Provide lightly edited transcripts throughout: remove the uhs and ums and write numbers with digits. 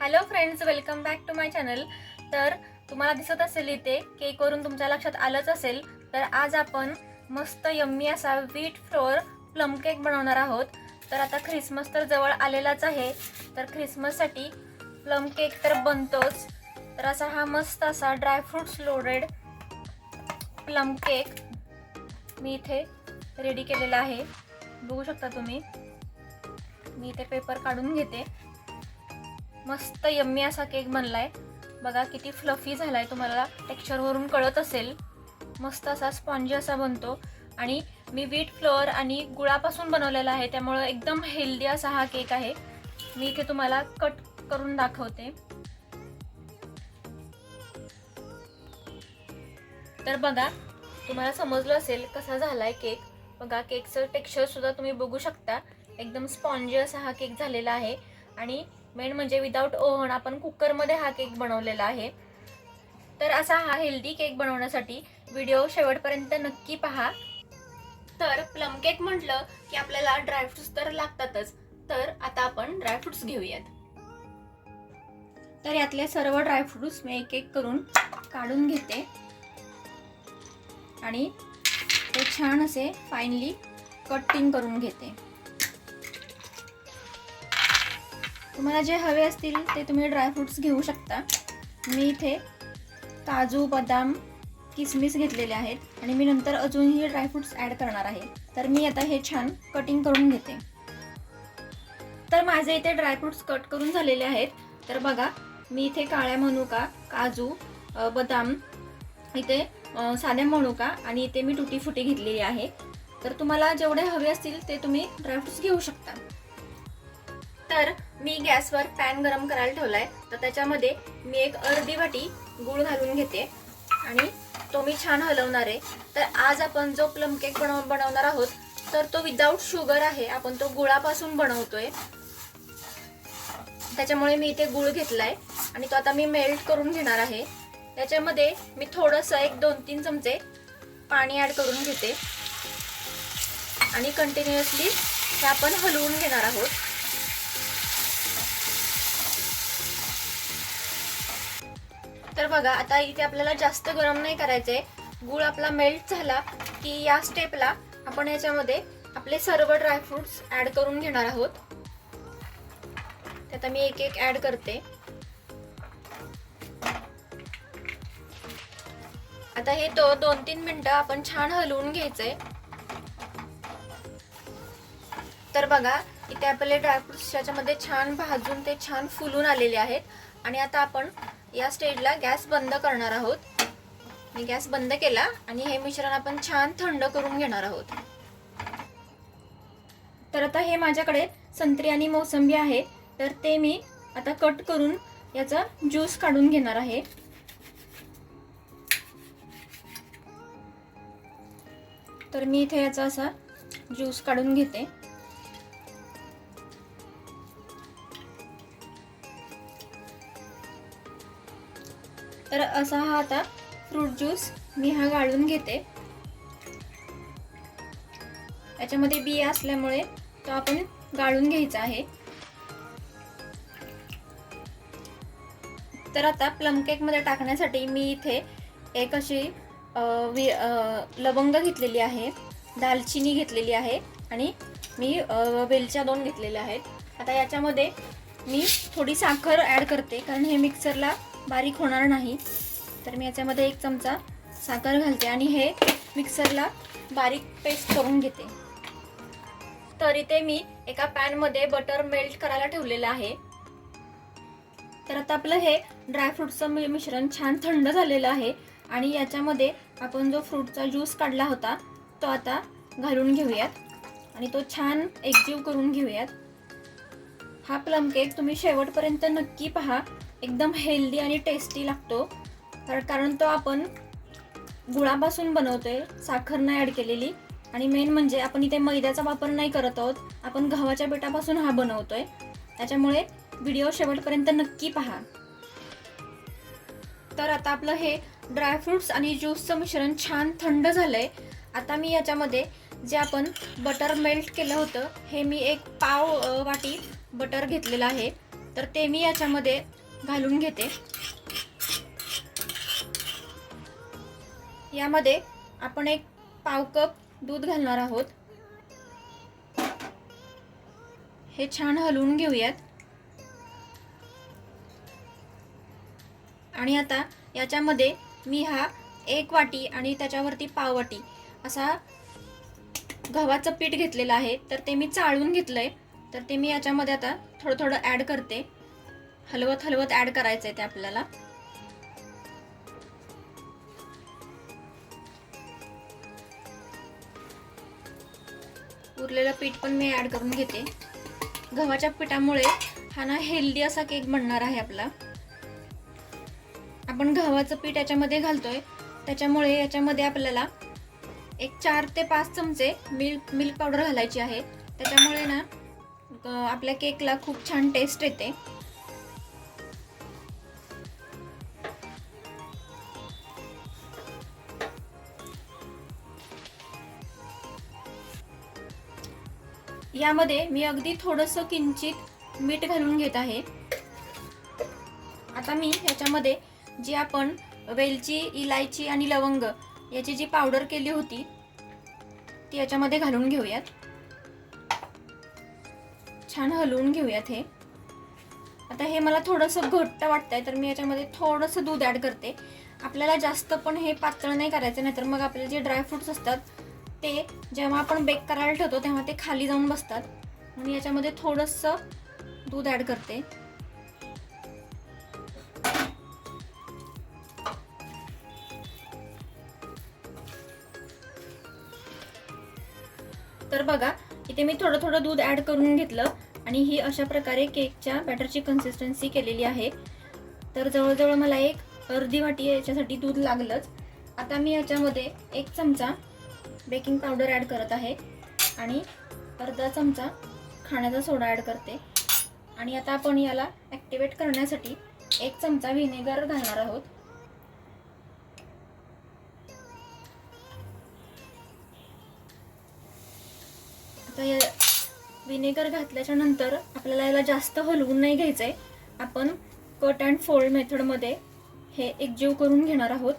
Hello friends, welcome back to my channel. तर तुम्हाला दिसत असेल इथे केकवरून तुमच्या लक्षात आलंच असेल, तर आज आपण मस्त यम्मी असा व्हीट फ्लोअर प्लम केक बनवणार आहोत। तर आता ख्रिसमस तर जवळ आलेलाच आहे, तर ख्रिसमससाठी प्लम केक तर बनतोच। तर असा हा मस्त असा ड्रायफ्रुट्स लोडेड प्लम केक मी इथे रेडी केलेला आहे। बघू शकता तुम्ही। मी इथे पेपर काढून घेते। मस्त यम्मी असा केक बनलाय। बघा किती फ्लफी झालाय, तुम्हाला टेक्स्चर वरून कळत असेल। मस्त असा स्पॉन्जी असा बनतो आणि मी व्हीट फ्लोअर आणि गुळापासून बनवलेला आहे, त्यामुळे एकदम हेल्दी असा हा केक आहे। मी इथे तुम्हाला कट करून दाखवते। तर बघा, तुम्हाला समजलं असेल कसा झालाय केक। बघा केकचं टेक्स्चर सुद्धा तुम्ही बघू शकता, एकदम स्पॉन्जी असा हा केक झालेला आहे। आणि मेन म्हणजे विदाउट ओव्हन आपण कुकरमध्ये हा केक बनवलेला आहे। तर असा हा हेल्दी केक बनवण्यासाठी व्हिडिओ शेवटपर्यंत नक्की पहा। तर प्लम केक म्हटलं की आपल्याला ड्रायफ्रुट्स तर लागतातच, तर आता आपण ड्रायफ्रुट्स घेऊयात। तर यातले सर्व ड्रायफ्रुट्स मी एक एक करून काढून घेते आणि ते छान असे फाइनली कटिंग करून घेते। तुम्हाला जे हवे असतील ते तुम्ही ड्रायफ्रुट्स घेऊ शकता। मी इथे काजू, बदाम, किसमिस घेतलेले आहेत आणि मी नंतर अजूनही ड्रायफ्रुट्स ॲड करणार आहे। तर मी आता हे छान कटिंग करून घेते। तर माझे इथे ड्रायफ्रुट्स कट करून झालेले आहेत। तर बघा, मी इथे काळ्या मनुका, काजू, बदाम, इथे साध्या मनुका आणि इथे मी टुटी फुटी घेतलेली आहे। तर तुम्हाला जेवढे हवे असतील ते तुम्ही ड्रायफ्रुट्स घेऊ शकता। तर मी गॅसवर पॅन गरम करायला ठेवलाय, तर त्याच्यामध्ये मी एक अर्धी वाटी गूळ घालून घेते आणि तो मी छान हलवणार आहे। तर आज आपण जो प्लम केक बनवणार आहोत, तर तो विदाउट शुगर आहे, आपण तो गुळापासून बनवतोय। त्याच्यामुळे मी इथे गूळ घेतलाय आणि तो आता मी मेल्ट करून घेणार आहे। त्याच्यामध्ये मी थोडंसं एक 2-3 चमचे पाणी ॲड करून घेते आणि कंटिन्युअसली हे आपण हलवून घेणार आहोत। तर बघा, आता इथे आपल्याला जास्त गरम नाही करायचंय। गूळ आपला मेल्ट झाला की या स्टेपला आपण याच्यामध्ये आपले सर्व ड्रायफ्रुट्स ॲड करून घेणार आहोत। आता मी एक एक ॲड करते। आता हे 2-3 मिनिटं आपण छान हलवून घ्यायचंय। तर बघा, इथे आपले ड्रायफ्रुट्स याच्यामध्ये छान भाजून ते छान फुलून आलेले आहेत आणि आता आपण या स्टेजला गॅस बंद करणार आहोत। मी गॅस बंद केला आणि हे मिश्रण आपण छान थंड करून घेणार आहोत। तर आता हे माझ्याकडे संत्री आणि मोसंबी आहे, तर ते मी आता कट करून याचा ज्यूस काढून घेणार आहे। तर मी इथे याचा असा ज्यूस काढून घेते। तर असा हा आता फ्रूट ज्यूस मी हा गाळून घेते। याच्यामध्ये बिया असल्यामुळे तो आपण गाळून घ्यायचा आहे। तर आता प्लम केक मध्ये टाकण्यासाठी मी इथे एक अशी लवंग घेतलेली आहे, दालचिनी घेतलेली आहे आणि मी वेलच्या 2 घेतलेल्या आहेत। आता याच्यामध्ये मी थोडी साखर ॲड करते, कारण हे मिक्सरला बारीक होणार नाही। तर मी याच्यामध्ये 1 चमचा साखर घालते आणि हे मिक्सरला बारीक पेस्ट करून घेते। तर इथे मी एका पॅनमध्ये बटर मेल्ट करायला ठेवलेलं आहे। तर आता आपलं हे ड्रायफ्रुटचं मिश्रण छान थंड झालेलं आहे आणि याच्यामध्ये आपण जो फ्रूटचा ज्यूस काढला होता तो आता घालून घेऊयात आणि तो छान एकजीव करून घेऊयात। हा प्लम केक तुम्ही शेवटपर्यंत नक्की पहा, एकदम हेल्दी आणि टेस्टी लागतो। कारण तो आपण गुळापासून बनवतोय, साखर नाही ॲड केलेली आणि मेन म्हणजे आपण इथे मैद्याचा वापर नाही करत आहोत, आपण गव्हाच्या पिठापासून हा बनवतोय। त्याच्यामुळे व्हिडिओ शेवटपर्यंत नक्की पहा। तर आता आपलं हे ड्रायफ्रुट्स आणि ज्यूसचं मिश्रण छान थंड झालंय। आता मी याच्यामध्ये जे आपण बटर मेल्ट केलं होतं, हे मी 1 पाव वाटी बटर घेतलेलं आहे, तर ते मी याच्यामध्ये घालून घेते. यामध्ये आपण एक पाव कप दूध घालणार आहोत. हे छान हलवून घेऊयात. आणि आता याच्यामध्ये मी हा 1 वाटी आणि त्याच्यावरती पाव वाटी असा गव्हाचं पीठ घेतलेलं आहे. तर ते मी चाळून घेतलंय. तर ते मी याच्यामध्ये आता थोडं थोडं ॲड करते. हलवत हलवत ॲड करायचं आहे ते आपल्याला. उरलेलं पीठ पण मी ॲड करून घेते. गव्हाच्या पिठामुळे हा ना हेल्दी असा केक बनणार आहे आपला. आपण गव्हाचं पीठ याच्यामध्ये घालतोय त्याच्यामुळे याच्यामध्ये आपल्याला एक 4 ते 5 चमचे मिल्क पावडर घालायची आहे. त्याच्यामुळे ना आपल्या केकला खूप छान टेस्ट येते. यामध्ये मी अगदी थोडंसं किंचित मीठ घालून घेत आहे. आता मी याच्यामध्ये जी आपण वेलची, इलायची आणि लवंग याची जी पावडर केली होती ती याच्यामध्ये घालून घेऊयात. छान हलवून घेऊयात हे. आता हे मला थोडंसं घट्ट वाटतंय तर मी याच्यामध्ये थोडंसं दूध ॲड करते. आपल्याला जास्त पण हे पातळ नाही करायचं, नाहीतर मग आपले जे ड्रायफ्रुट्स असतात ते जेव्हा आपण बेक करायला ठेवतो तेव्हा ते खाली जाऊन बसतात. म्हणून याच्यामध्ये थोडंसं दूध ॲड करते. तर बघा इथे मी थोडं थोडं दूध ॲड करून घेतलं आणि ही अशा प्रकारे केकच्या बॅटरची कन्सिस्टन्सी केलेली आहे. तर जवळजवळ मला एक अर्धी वाटी याच्यासाठी दूध लागलंच. आता मी याच्यामध्ये 1 चमचा बेकिंग पावडर ॲड करत आहे आणि अर्धा चमचा खाण्याचा सोडा ॲड करते. आणि आता आपण याला ॲक्टिवेट करण्यासाठी 1 चमचा व्हिनेगर घालणार आहोत. आता या व्हिनेगर घातल्याच्या नंतर आपल्याला याला जास्त हलवून नाही घ्यायचं आहे. आपण कट अँड फोल्ड मेथडमध्ये हे एकजीव करून घेणार आहोत.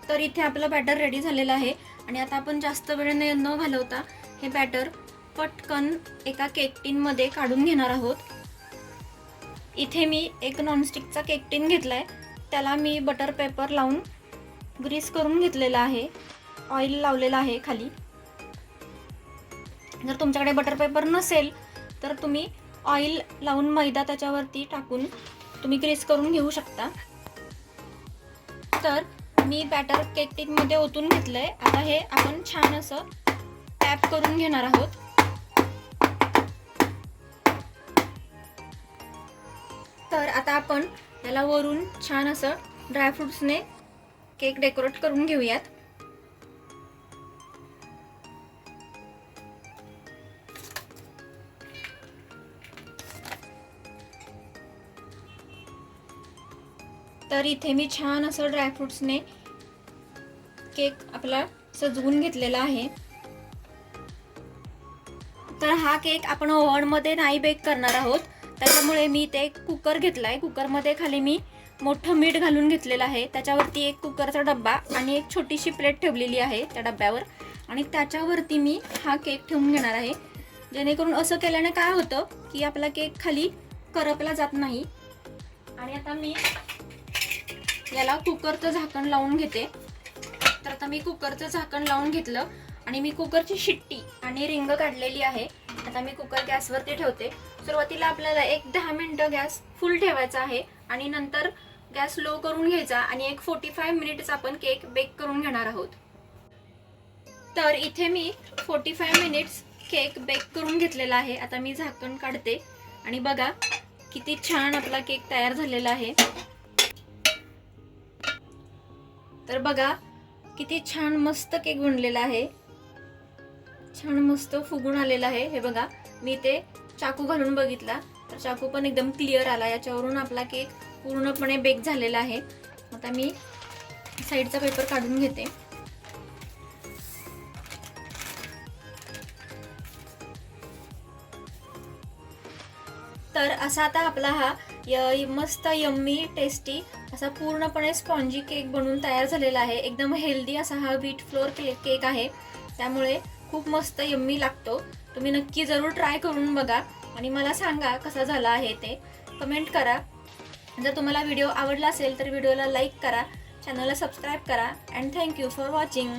तर इथे आपलं बॅटर रेडी झालेलं आहे आणि आता आपण जास्त वेळ न घालवता हे बॅटर पटकन एका केक टिनमध्ये काढून घेणार आहोत. इथे मी एक नॉनस्टिकचा केक टिन घेतलाय. त्याला मी बटर पेपर लावून ग्रीस करून घेतलेला आहे. ऑइल लावलेलं आहे खाली. जर तुमच्याकडे बटर पेपर नसेल तर तुम्ही ऑइल लावून मैदा त्याच्यावरती टाकून तुम्ही ग्रीस करून घेऊ शकता. तर मी बॅटर केक टिनमध्ये ओतून घेतलंय. आता हे आपण छान असं टॅप करून घेणार आहोत. तर आता आपण याला वरून छान असं ड्रायफ्रुट्सने केक डेकोरेट करून घेऊयात. तर इथे मी छान असं ड्रायफ्रुट्सने केक आपला सजवून घेतलेला आहे. तर हा केक आपण ओव्हनमध्ये नाही बेक करणार आहोत, त्याच्यामुळे मी इथे एक कुकर घेतलाय. कुकरमध्ये खाली मी मोठं मीठ घालून घेतलेलं आहे. त्याच्यावरती एक कुकरचा डब्बा आणि एक छोटीशी प्लेट ठेवलेली आहे त्या डब्यावर आणि त्याच्यावरती मी हा केक ठेवून घेणार आहे. जेणेकरून असं केल्याने काय होतं की आपला केक खाली करपला जात नाही. आणि आता मी याला कुकरचं झाकण लावून घेते. तर आता मी कुकरचं झाकण लावून घेतलं आणि मी कुकरची शिट्टी आणि रिंग काढलेली आहे. आता मी कुकर गॅसवरती ठेवते. सुरुवातीला आपल्याला एक 10 मिनिटं गॅस फुल ठेवायचा आहे आणि नंतर गॅस लो करून घ्यायचा आणि एक 45 मिनिट्स आपण केक बेक करून घेणार आहोत. तर इथे मी 45 मिनिट्स केक बेक करून घेतलेला आहे. आता मी झाकण काढते आणि बघा किती छान आपला केक तयार झालेला आहे. तर बघा किती छान मस्त केक बनलेला आहे. छान मस्त फुगून आलेला आहे. हे बघा मी ते चाकू घालून बघितला तर चाकू पण एकदम क्लिअर आला. याच्यावरून आपला केक पूर्णपणे बेक झालेला आहे. आता मी साईडचा पेपर काढून घेते. तर असा आता आपला हा मस्त यम्मी टेस्टी असा पूर्णपणे स्पॉन्जी केक बनवून तयार झालेला आहे. एकदम हेल्दी असा हा व्हीट फ्लोअर केक आहे, त्यामुळे खूप मस्त यम्मी लागतो. तुम्ही नक्की जरूर ट्राय करून बघा आणि मला सांगा कसा झाला आहे ते, कमेंट करा. जर तुम्हाला व्हिडिओ आवडला असेल तर व्हिडिओला लाईक करा, चॅनलला सबस्क्राईब करा. And thank you for watching.